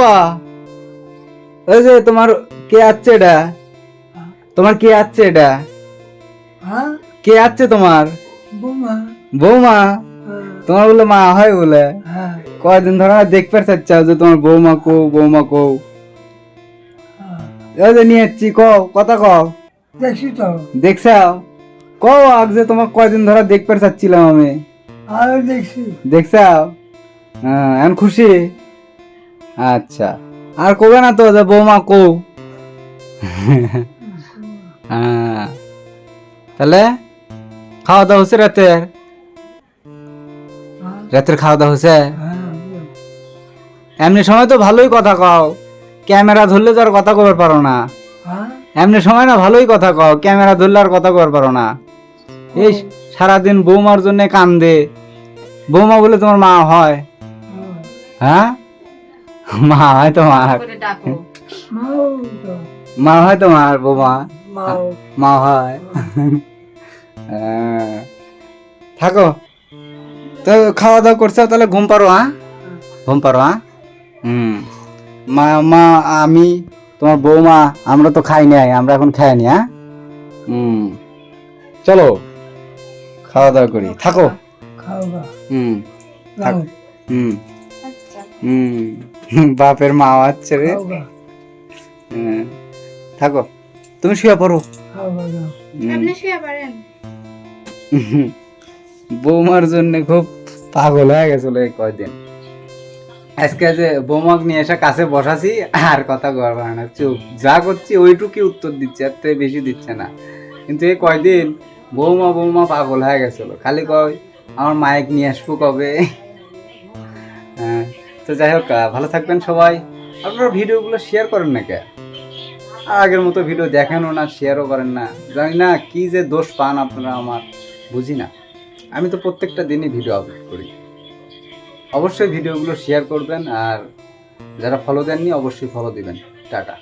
বাবা, ওই যে তোমার কে আছে এটা? তোমার কে আছে এটা? হ্যাঁ কে আছে তোমার? বৌমা বৌমা? তোমার বলে মা হয় বলে? হ্যাঁ কয়দিন ধরে দেখতে চাচ্ছাও যে তোমার বৌমা কো, বৌমা কো। ওই যে নিয়ে এসছি, কও কথা কও। দেখছি তো দেখছাও? কও আগ যে তোমার কয়দিন ধরে দেখতে চাচ্ছিলাম আমি। আরো দেখছি দেখছাও? হ্যাঁ, এখন খুশি? আচ্ছা, আর কবে না তো যে বৌমা কও। হ্যাঁ, তাহলে খাওয়া দাওয়া হচ্ছে রাতের? রাতের খাওয়া দাওয়া হচ্ছে? এমনি সময় তো ভালোই কথা কও, ক্যামেরা ধরলে তো আর কথা কবার পারো না। এমনি সময় না ভালোই কথা কও, ক্যামেরা ধরলে আর কথা কবার পারো না। এই সারাদিন বৌমার জন্য কান্দে, বৌমা বলে তোমার মা হয়? হ্যাঁ, মা হয় তোমার? মা হয় তোমার বৌমা? মা হয়। হ্যাঁ, থাকো তো, খাওয়া দাওয়া করছো তাহলে ঘুম পারো। হ্যাঁ, ঘুম পারো। হ্যাঁ, মা মা আমি তোমার বৌমা আমরা তো খাই নাই, আমরা এখন খাই নি। হ্যাঁ, চলো খাওয়া দাওয়া করি, থাকো। থাক। বাপের মা আছে রে। থাকো, তুমি শুয়ে পড়ো। বৌমার জন্য খুব পাগল হয়ে গেছিল এই কয়দিন। আজকে যে বৌমাক নিয়ে এসে কাছে বসাছি, আর কথা কওয়ার পারে না, চুপ। যা করছি ওইটুকুই উত্তর দিচ্ছে, এর থেকে বেশি দিচ্ছে না। কিন্তু এই কয়দিন বৌমা বৌমা পাগল হয়ে গেছিল, খালি কয় আমার মাইক নিয়ে আসবো কবে। হ্যাঁ, তো যাই হোক, ভালো থাকবেন সবাই। আপনারা ভিডিওগুলো শেয়ার করেন না কে? আগের মতো ভিডিও দেখেনও না, শেয়ারও করেন না। জানি না কি যে দোষ পান আপনারা, আমার বুঝি না। আমি তো প্রত্যেকটা দিনই ভিডিও আপলোড করি। অবশ্যই ভিডিওগুলো শেয়ার করবেন, আর যারা ফলো দেননি অবশ্যই ফলো দিবেন। টাটা।